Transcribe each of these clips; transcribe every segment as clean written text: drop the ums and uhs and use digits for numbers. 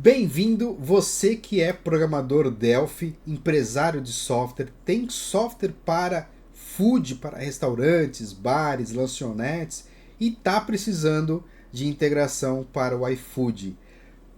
Bem-vindo, você que é programador Delphi, empresário de software, tem software para food, para restaurantes, bares, lanchonetes e está precisando de integração para o iFood.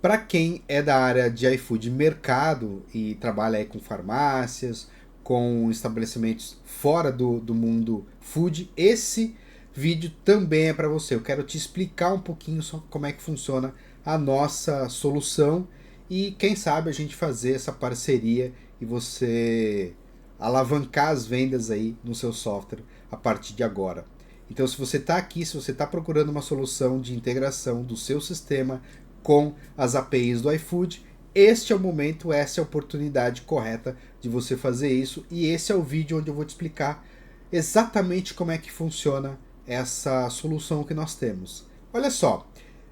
Para quem é da área de iFood mercado e trabalha aí com farmácias, com estabelecimentos fora do mundo food, esse vídeo também é para você. Eu quero te explicar um pouquinho sobre como é que funciona a nossa solução e quem sabe a gente fazer essa parceria e você alavancar as vendas aí no seu software a partir de agora. Então, se você está aqui, se você está procurando uma solução de integração do seu sistema com as APIs do iFood, este é o momento, essa é a oportunidade correta de você fazer isso, e esse é o vídeo onde eu vou te explicar exatamente como é que funciona essa solução que nós temos. Olha só,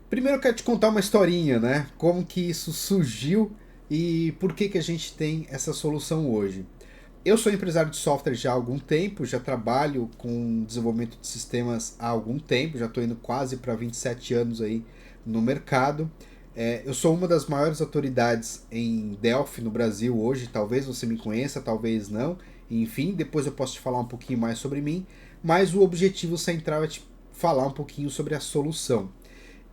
primeiro eu quero te contar uma historinha, né? Como que isso surgiu e por que a gente tem essa solução hoje. Eu sou empresário de software já há algum tempo, já trabalho com desenvolvimento de sistemas há algum tempo, já estou indo quase para 27 anos aí no mercado. Eu sou uma das maiores autoridades em Delphi no Brasil hoje, talvez você me conheça, talvez não. Enfim, depois eu posso te falar um pouquinho mais sobre mim, mas o objetivo central é te falar um pouquinho sobre a solução.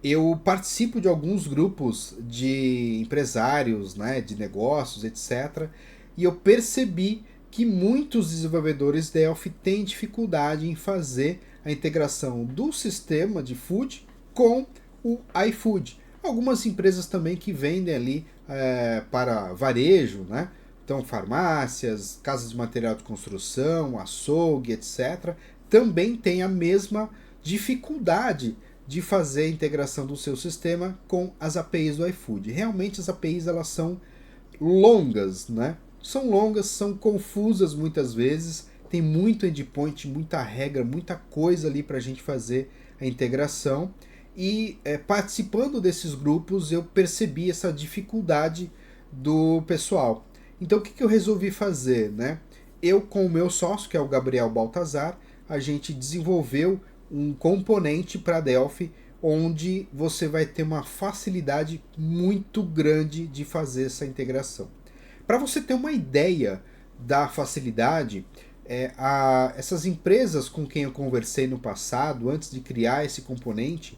Eu participo de alguns grupos de empresários, né, de negócios, etc. E eu percebi que muitos desenvolvedores Delphi têm dificuldade em fazer a integração do sistema de food com o iFood. Algumas empresas também que vendem ali para varejo, né? Então, farmácias, casas de material de construção, açougue, etc., também têm a mesma dificuldade de fazer a integração do seu sistema com as APIs do iFood. Realmente as APIs elas são longas, né? São longas, são confusas muitas vezes, tem muito endpoint, muita regra, muita coisa ali para a gente fazer a integração. E participando desses grupos eu percebi essa dificuldade do pessoal. Então o que eu resolvi fazer, né? Eu com o meu sócio, que é o Gabriel Baltazar, a gente desenvolveu um componente para Delphi onde você vai ter uma facilidade muito grande de fazer essa integração. Para você ter uma ideia da facilidade, essas empresas com quem eu conversei no passado, antes de criar esse componente,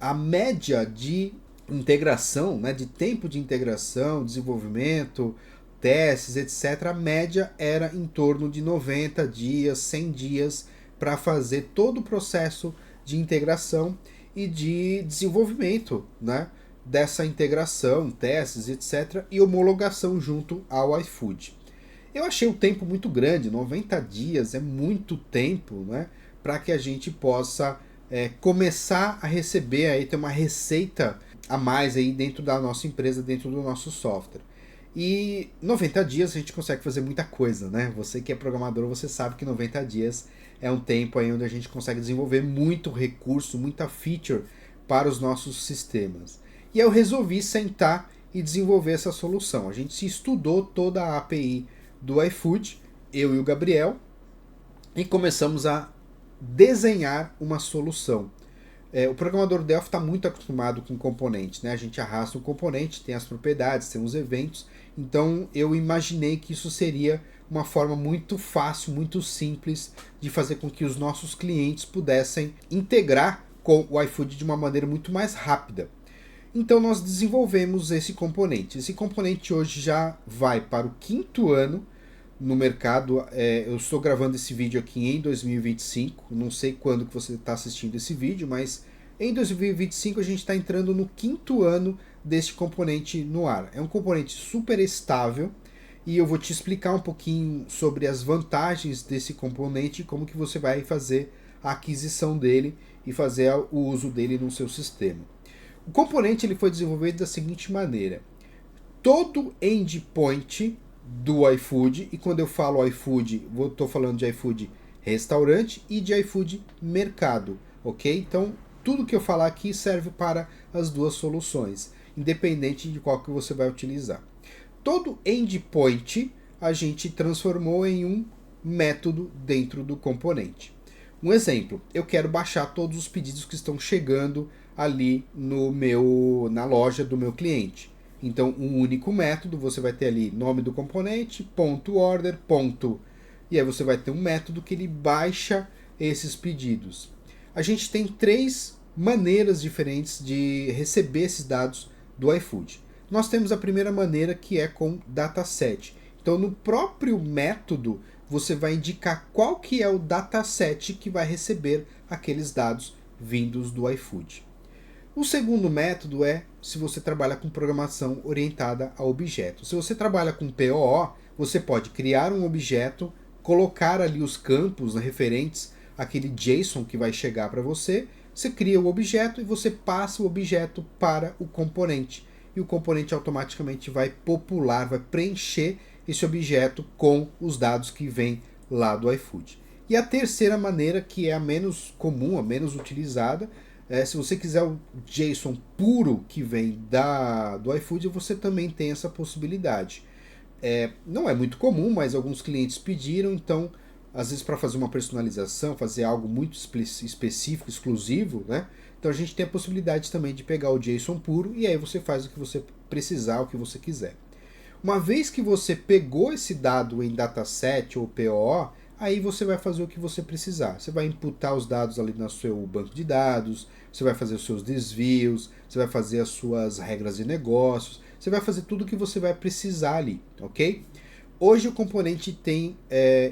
a média de integração, né, de tempo de integração, desenvolvimento, testes, etc., a média era em torno de 90 dias, 100 dias para fazer todo o processo de integração e de desenvolvimento, né, dessa integração, testes, etc., e homologação junto ao iFood. Eu achei o tempo muito grande, 90 dias é muito tempo, né, para que a gente possa começar a receber, aí, ter uma receita a mais aí dentro da nossa empresa, dentro do nosso software. E 90 dias a gente consegue fazer muita coisa, né? Você que é programador, você sabe que 90 dias é um tempo aí onde a gente consegue desenvolver muito recurso, muita feature para os nossos sistemas. E eu resolvi sentar e desenvolver essa solução. A gente se estudou toda a API do iFood, eu e o Gabriel, e começamos a desenhar uma solução. O programador Delphi está muito acostumado com componente, né? A gente arrasta um componente, tem as propriedades, tem os eventos, então eu imaginei que isso seria uma forma muito fácil, muito simples de fazer com que os nossos clientes pudessem integrar com o iFood de uma maneira muito mais rápida. Então nós desenvolvemos esse componente. Esse componente hoje já vai para o 5º ano no mercado. Eu estou gravando esse vídeo aqui em 2025, não sei quando que você está assistindo esse vídeo, mas em 2025 a gente está entrando no 5º ano deste componente no ar. É um componente super estável e eu vou te explicar um pouquinho sobre as vantagens desse componente e como que você vai fazer a aquisição dele e fazer o uso dele no seu sistema. O componente ele foi desenvolvido da seguinte maneira: todo endpoint do iFood, e quando eu falo iFood, estou falando de iFood restaurante e de iFood mercado, ok? Então, tudo que eu falar aqui serve para as duas soluções, independente de qual que você vai utilizar. Todo endpoint a gente transformou em um método dentro do componente. Um exemplo, eu quero baixar todos os pedidos que estão chegando ali na loja do meu cliente. Então, um único método, você vai ter ali nome do componente, ponto order, ponto. E aí você vai ter um método que ele baixa esses pedidos. A gente tem 3 maneiras diferentes de receber esses dados do iFood. Nós temos a primeira maneira, que é com dataset. Então, no próprio método, você vai indicar qual que é o dataset que vai receber aqueles dados vindos do iFood. O segundo método é se você trabalha com programação orientada a objetos. Se você trabalha com POO, você pode criar um objeto, colocar ali os campos referentes àquele JSON que vai chegar para você, você cria o objeto e você passa o objeto para o componente. E o componente automaticamente vai popular, vai preencher esse objeto com os dados que vêm lá do iFood. E a terceira maneira, que é a menos comum, a menos utilizada, se você quiser o JSON puro que vem do iFood, você também tem essa possibilidade. Não é muito comum, mas alguns clientes pediram, então, às vezes para fazer uma personalização, fazer algo muito específico, exclusivo, né? Então a gente tem a possibilidade também de pegar o JSON puro e aí você faz o que você precisar, o que você quiser. Uma vez que você pegou esse dado em dataset ou POO, aí você vai fazer o que você precisar. Você vai imputar os dados ali no seu banco de dados, você vai fazer os seus desvios, você vai fazer as suas regras de negócios, você vai fazer tudo o que você vai precisar ali, ok? Hoje o componente tem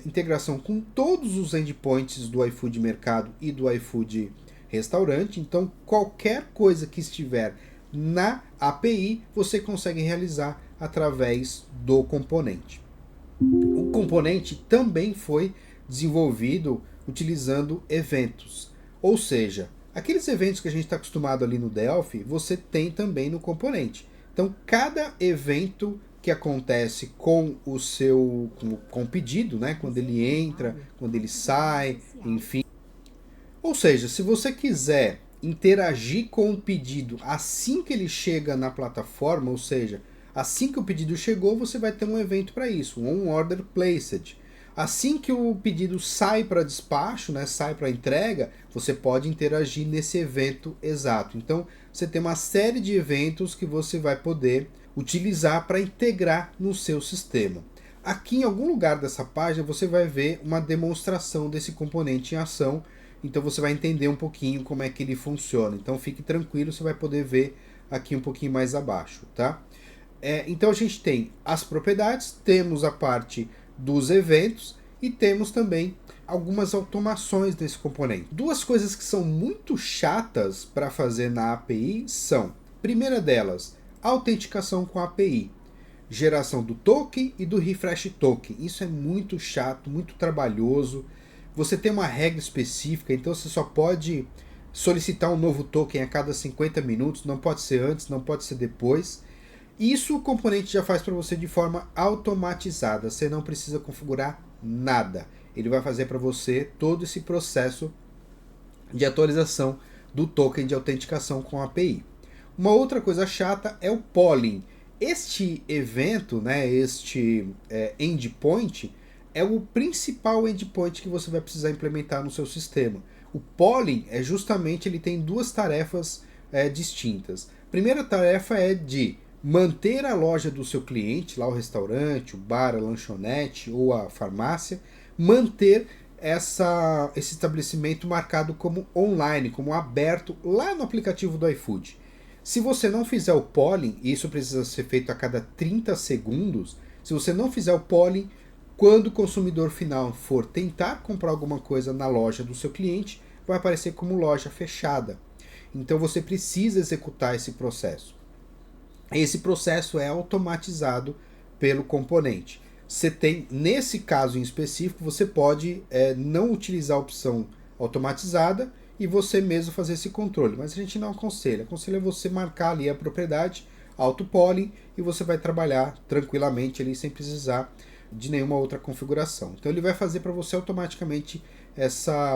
integração com todos os endpoints do iFood Mercado e do iFood Restaurante, então qualquer coisa que estiver na API você consegue realizar através do componente. O componente também foi desenvolvido utilizando eventos, ou seja, aqueles eventos que a gente está acostumado ali no Delphi, você tem também no componente. Então, cada evento que acontece com o pedido, né, quando ele entra, quando ele sai, enfim. Ou seja, se você quiser interagir com o pedido assim que ele chega na plataforma, ou seja, assim que o pedido chegou, você vai ter um evento para isso, um order placed. Assim que o pedido sai para despacho, né, sai para entrega, você pode interagir nesse evento exato. Então, você tem uma série de eventos que você vai poder utilizar para integrar no seu sistema. Aqui em algum lugar dessa página você vai ver uma demonstração desse componente em ação, então você vai entender um pouquinho como é que ele funciona. Então fique tranquilo, você vai poder ver aqui um pouquinho mais abaixo, tá? Então a gente tem as propriedades, temos a parte dos eventos e temos também algumas automações desse componente. Duas coisas que são muito chatas para fazer na API são, primeira delas, autenticação com a API, geração do token e do refresh token. Isso é muito chato, muito trabalhoso. Você tem uma regra específica, então você só pode solicitar um novo token a cada 50 minutos, não pode ser antes, não pode ser depois. Isso o componente já faz para você de forma automatizada, você não precisa configurar nada. Ele vai fazer para você todo esse processo de atualização do token de autenticação com a API. Uma outra coisa chata é o polling. Este evento, né, este endpoint, é o principal endpoint que você vai precisar implementar no seu sistema. O polling é justamente, ele tem duas tarefas distintas. A primeira tarefa é de manter a loja do seu cliente, lá o restaurante, o bar, a lanchonete ou a farmácia, manter esse estabelecimento marcado como online, como aberto lá no aplicativo do iFood. Se você não fizer o polling, e isso precisa ser feito a cada 30 segundos, se você não fizer o polling, quando o consumidor final for tentar comprar alguma coisa na loja do seu cliente, vai aparecer como loja fechada. Então você precisa executar esse processo. Esse processo é automatizado pelo componente. Você tem, nesse caso em específico, você pode não utilizar a opção automatizada e você mesmo fazer esse controle, mas a gente não aconselha. Aconselha você marcar ali a propriedade, auto-polling, e você vai trabalhar tranquilamente ali sem precisar de nenhuma outra configuração. Então ele vai fazer para você automaticamente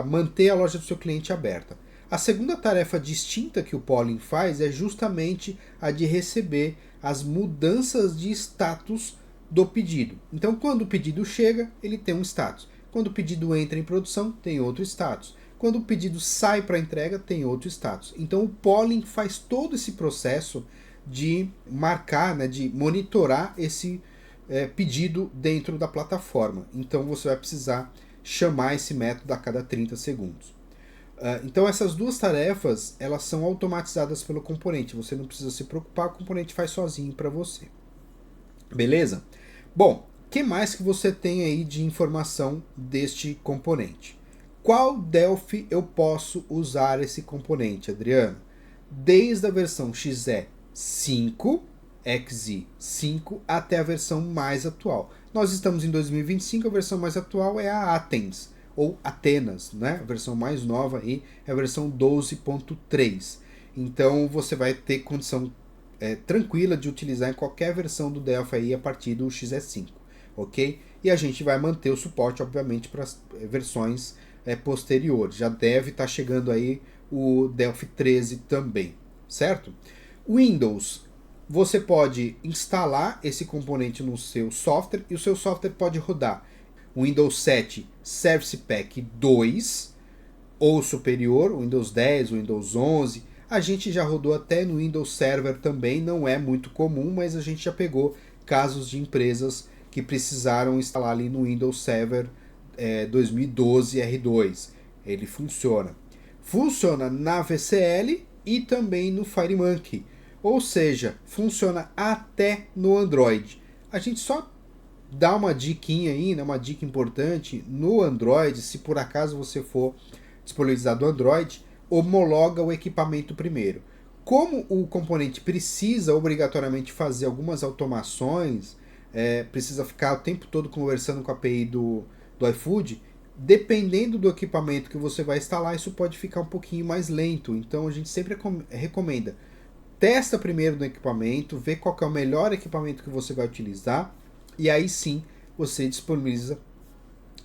manter a loja do seu cliente aberta. A segunda tarefa distinta que o polling faz é justamente a de receber as mudanças de status do pedido. Então quando o pedido chega, ele tem um status. Quando o pedido entra em produção, tem outro status. Quando o pedido sai para entrega, tem outro status. Então o polling faz todo esse processo de marcar, né, de monitorar esse pedido dentro da plataforma. Então você vai precisar chamar esse método a cada 30 segundos. Então essas duas tarefas, elas são automatizadas pelo componente. Você não precisa se preocupar, o componente faz sozinho para você. Beleza? Bom, o que mais que você tem aí de informação deste componente? Qual Delphi eu posso usar esse componente, Adriano? Desde a versão XE5, XE5, até a versão mais atual. Nós estamos em 2025, a versão mais atual é a Athens, ou Atenas, né? A versão mais nova aí é a versão 12.3. Então você vai ter condição tranquila de utilizar em qualquer versão do Delphi aí a partir do XE5, ok? E a gente vai manter o suporte, obviamente, para as versões posteriores. Já deve estar chegando aí o Delphi 13 também, certo? Windows, você pode instalar esse componente no seu software e o seu software pode rodar Windows 7 Service Pack 2 ou superior, Windows 10, Windows 11. A gente já rodou até no Windows Server também, não é muito comum, mas a gente já pegou casos de empresas que precisaram instalar ali no Windows Server 2012 R2. Ele funciona. Funciona na VCL e também no FireMonkey. Ou seja, funciona até no Android. A gente só dá uma diquinha aí, né, uma dica importante, no Android, se por acaso você for disponibilizar do Android, homologa o equipamento primeiro. Como o componente precisa obrigatoriamente fazer algumas automações, precisa ficar o tempo todo conversando com a API do iFood, dependendo do equipamento que você vai instalar, isso pode ficar um pouquinho mais lento. Então a gente sempre recomenda, testa primeiro no equipamento, vê qual é o melhor equipamento que você vai utilizar, e aí sim você disponibiliza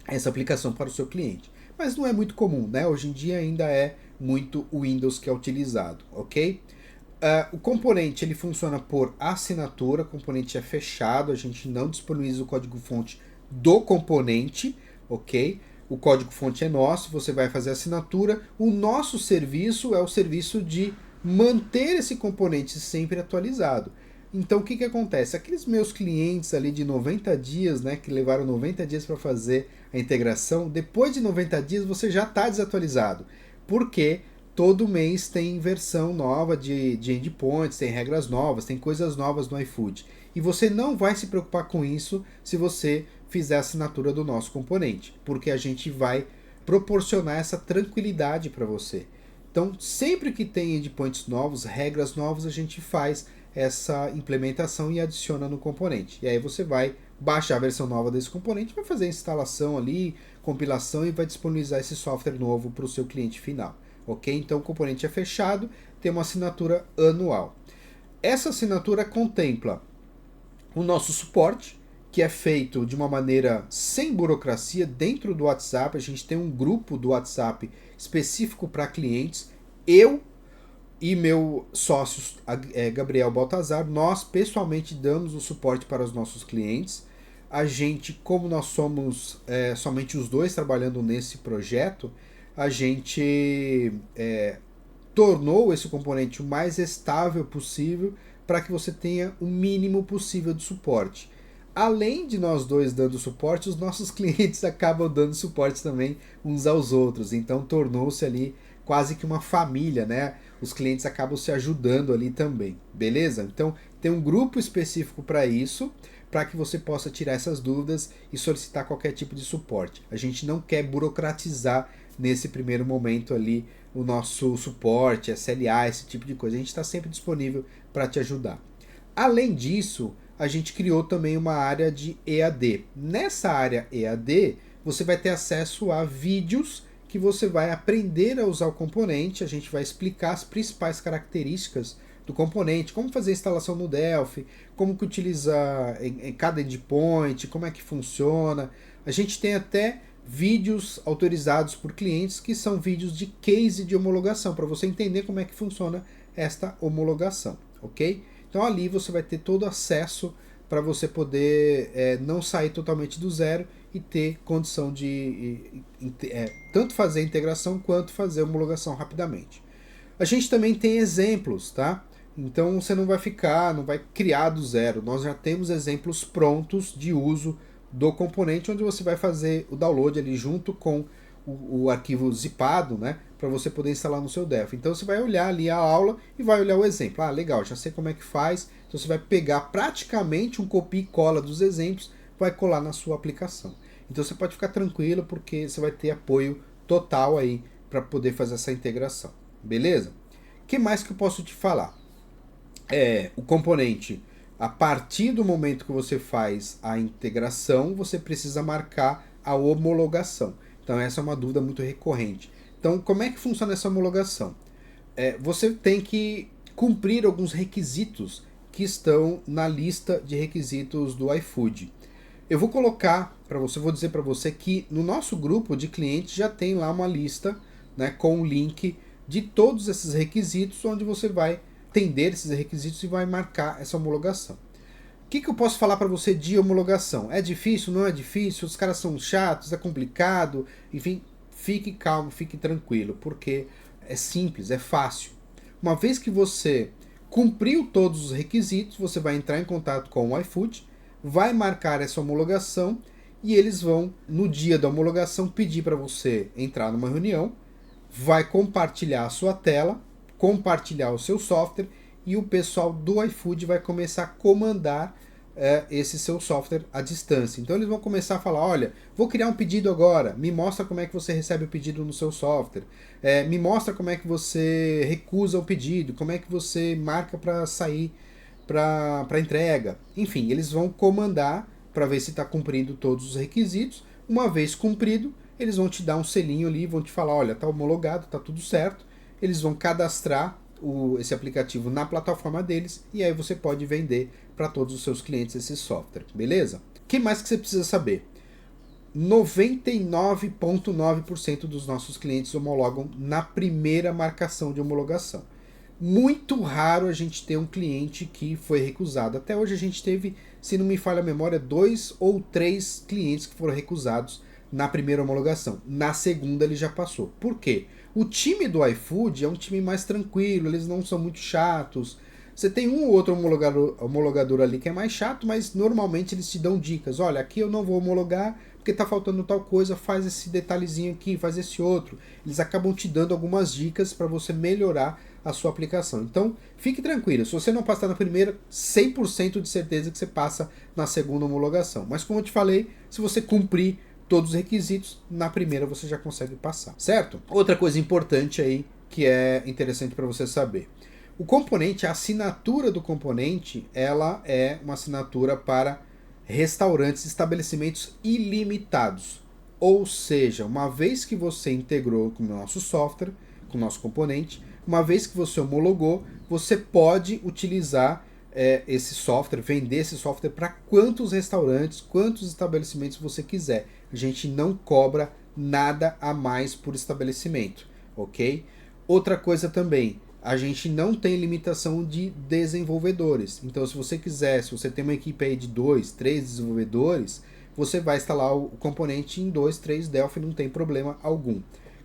essa aplicação para o seu cliente. Mas não é muito comum, né? Hoje em dia ainda é muito o Windows que é utilizado, ok? O componente ele funciona por assinatura, o componente é fechado, a gente não disponibiliza o código-fonte do componente, ok? O código-fonte é nosso, você vai fazer a assinatura. O nosso serviço é o serviço de manter esse componente sempre atualizado. Então o que acontece? Aqueles meus clientes ali de 90 dias, né, que levaram 90 dias para fazer a integração, depois de 90 dias você já está desatualizado. Porque todo mês tem versão nova de endpoints, tem regras novas, tem coisas novas no iFood. E você não vai se preocupar com isso se você fizer a assinatura do nosso componente, porque a gente vai proporcionar essa tranquilidade para você. Então, sempre que tem endpoints novos, regras novas, a gente faz essa implementação e adiciona no componente. E aí você vai baixar a versão nova desse componente, vai fazer a instalação ali, compilação e vai disponibilizar esse software novo para o seu cliente final. Ok? Então o componente é fechado, tem uma assinatura anual. Essa assinatura contempla o nosso suporte, que é feito de uma maneira sem burocracia dentro do WhatsApp. A gente tem um grupo do WhatsApp específico para clientes. Eu e meu sócio Gabriel Baltazar, nós pessoalmente damos o suporte para os nossos clientes. A gente, como nós somos somente os dois trabalhando nesse projeto, a gente tornou esse componente o mais estável possível para que você tenha o mínimo possível de suporte. Além de nós dois dando suporte, os nossos clientes acabam dando suporte também uns aos outros. Então tornou-se ali quase que uma família, né? Os clientes acabam se ajudando ali também, beleza? Então tem um grupo específico para isso, para que você possa tirar essas dúvidas e solicitar qualquer tipo de suporte. A gente não quer burocratizar nesse primeiro momento ali o nosso suporte, SLA, esse tipo de coisa. A gente está sempre disponível para te ajudar. Além disso, a gente criou também uma área de EAD. Nessa área EAD, você vai ter acesso a vídeos que você vai aprender a usar o componente. A gente vai explicar as principais características do componente, como fazer a instalação no Delphi, como que utilizar em cada endpoint, como é que funciona. A gente tem até vídeos autorizados por clientes que são vídeos de case de homologação, para você entender como é que funciona esta homologação, ok? Então ali você vai ter todo acesso para você poder não sair totalmente do zero e ter condição de tanto fazer a integração quanto fazer a homologação rapidamente. A gente também tem exemplos, tá? Então você não vai criar do zero. Nós já temos exemplos prontos de uso do componente, onde você vai fazer o download ali junto com o arquivo zipado, né, para você poder instalar no seu Delphi. Então você vai olhar ali a aula e vai olhar o exemplo. Ah, legal, já sei como é que faz. Então você vai pegar praticamente um copia e cola dos exemplos, vai colar na sua aplicação. Então você pode ficar tranquilo porque você vai ter apoio total aí para poder fazer essa integração. Beleza? O que mais que eu posso te falar? O componente, a partir do momento que você faz a integração, você precisa marcar a homologação. Então essa é uma dúvida muito recorrente. Então como é que funciona essa homologação? Você tem que cumprir alguns requisitos que estão na lista de requisitos do iFood. Eu vou colocar para você, vou dizer para você que no nosso grupo de clientes já tem lá uma lista, né, com o link de todos esses requisitos, onde você vai atender esses requisitos e vai marcar essa homologação. O que eu posso falar para você de homologação? É difícil? Não é difícil? Os caras são chatos? É complicado? Enfim, fique calmo, fique tranquilo, porque é simples, é fácil. Uma vez que você cumpriu todos os requisitos, você vai entrar em contato com o iFood, vai marcar essa homologação e eles vão, no dia da homologação, pedir para você entrar numa reunião, vai compartilhar a sua tela, compartilhar o seu software e o pessoal do iFood vai começar a comandar esse seu software à distância. Então eles vão começar a falar, olha, vou criar um pedido agora, me mostra como é que você recebe o pedido no seu software, me mostra como é que você recusa o pedido, como é que você marca para sair para entrega. Enfim, eles vão comandar para ver se está cumprindo todos os requisitos. Uma vez cumprido, eles vão te dar um selinho ali, vão te falar, olha, está homologado, está tudo certo. Eles vão cadastrar esse aplicativo na plataforma deles e aí você pode vender para todos os seus clientes esse software, beleza? O que mais que você precisa saber? 99,9% dos nossos clientes homologam na primeira marcação de homologação. Muito raro a gente ter um cliente que foi recusado. Até hoje a gente teve, se não me falha a memória, 2 ou 3 clientes que foram recusados na primeira homologação. Na segunda ele já passou. Por quê? O time do iFood é um time mais tranquilo, eles não são muito chatos. Você tem um ou outro homologador ali que é mais chato, mas normalmente eles te dão dicas. Olha, aqui eu não vou homologar porque está faltando tal coisa, faz esse detalhezinho aqui, faz esse outro. Eles acabam te dando algumas dicas para você melhorar a sua aplicação. Então, fique tranquilo. Se você não passar na primeira, 100% de certeza que você passa na segunda homologação. Mas como eu te falei, se você cumprir todos os requisitos, na primeira você já consegue passar, certo? Outra coisa importante aí que é interessante para você saber. O componente, a assinatura do componente, ela é uma assinatura para restaurantes, estabelecimentos ilimitados. Ou seja, uma vez que você integrou com o nosso software, com o nosso componente, uma vez que você homologou, você pode utilizar esse software, vender esse software para quantos restaurantes, quantos estabelecimentos você quiser. A gente não cobra nada a mais por estabelecimento, ok? Outra coisa também, a gente não tem limitação de desenvolvedores. Então, se você quiser, se você tem uma equipe aí de 2, 3 desenvolvedores, você vai instalar o componente em 2, 3 Delphi, não tem problema algum.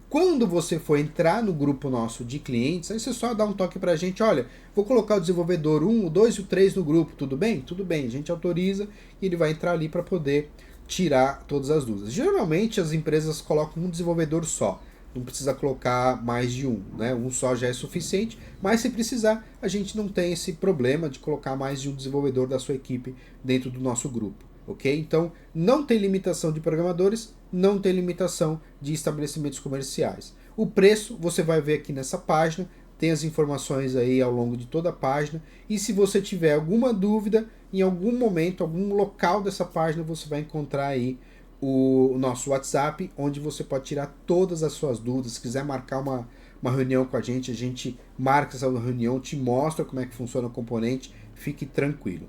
Quando você for entrar no grupo nosso de clientes, aí você só dá um toque pra gente, olha, vou colocar o desenvolvedor 1, o 2 e o 3 no grupo, tudo bem? Tudo bem, a gente autoriza e ele vai entrar ali para poder tirar todas as dúvidas. Geralmente as empresas colocam um desenvolvedor só, não precisa colocar mais de um, né? Um só já é suficiente, mas se precisar, a gente não tem esse problema de colocar mais de um desenvolvedor da sua equipe dentro do nosso grupo, ok? Então, não tem limitação de programadores, não tem limitação de estabelecimentos comerciais. O preço você vai ver aqui nessa página, tem as informações aí ao longo de toda a página, e se você tiver alguma dúvida, em algum momento, algum local dessa página, você vai encontrar aí o nosso WhatsApp, onde você pode tirar todas as suas dúvidas. Se quiser marcar uma reunião com a gente marca essa reunião, te mostra como é que funciona o componente, fique tranquilo.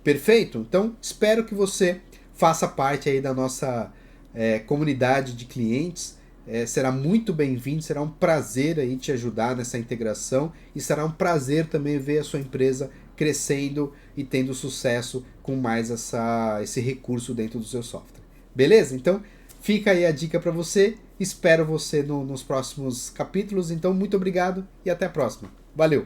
Perfeito? Então, espero que você faça parte aí da nossa comunidade de clientes. Será muito bem-vindo, será um prazer aí te ajudar nessa integração e será um prazer também ver a sua empresa crescendo e tendo sucesso com mais esse recurso dentro do seu software. Beleza? Então, fica aí a dica para você. Espero você nos próximos capítulos. Então, muito obrigado e até a próxima. Valeu!